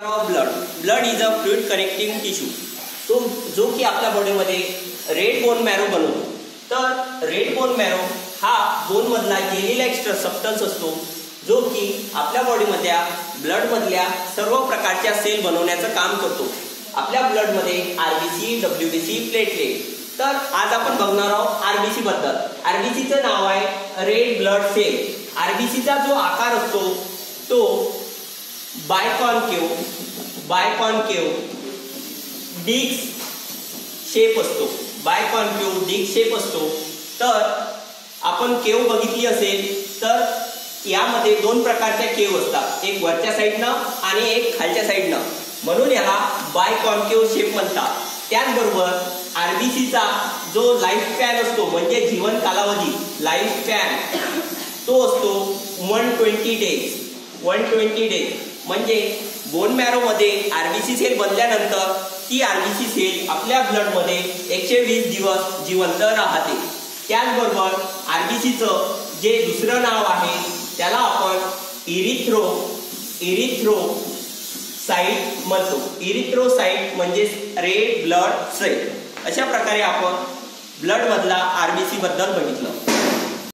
Blood is a fluid connecting tissue. तो जो की आपल्या बॉडीमध्ये रेड बोन मॅरो बनवतो. तर रेड बोन मॅरो हा बोनमधला जेलीला एक्स्ट्रा सबस्टन्स असतो जो की आपल्या बॉडीमधल्या ब्लडमधल्या सर्व प्रकारच्या सेल बनवण्याचं काम करतो. आपल्या ब्लडमध्ये आरबीसी, डब्ल्यूबीसी, प्लेटलेट. तर आज आपण बघणार आहोत आरबीसी बद्दल. आरबीसीचं नाव आहे रेड ब्लड सेल. आरबीसीचा जो आकार असतो तो बायकॉन्केव डिस्क शेप असतो. बायकॉन्केव डिस्क शेप असतो. तर आपण केव बघितली असेल तर यामध्ये दोन प्रकारच्या केव असतात, एक वरच्या साईडनं आणि एक खालच्या साईडनं, म्हणून याला बायकॉन्केव शेप म्हणतात. त्याचबरोबर आरबीसीचा जो लाईफ स्पॅन असतो म्हणजे जीवन कालावधी, लाईफ स्पॅन तो असतो 120 डेज. 120 डेज म्हणजे बोन मॅरोमध्ये आरबीसी सेल बनल्यानंतर ती आरबीसी सेल आपल्या ब्लडमध्ये 120 दिवस जिवंत राहते. त्याचबरोबर आरबीसीचं जे दुसरं नाव आहे त्याला आपण इरिथ्रोसाइट म्हणतो. इरिथ्रोसाइट म्हणजे रेड ब्लड सेल. अशा प्रकारे आपण ब्लड मधला आरबीसी बद्दल बघितलं.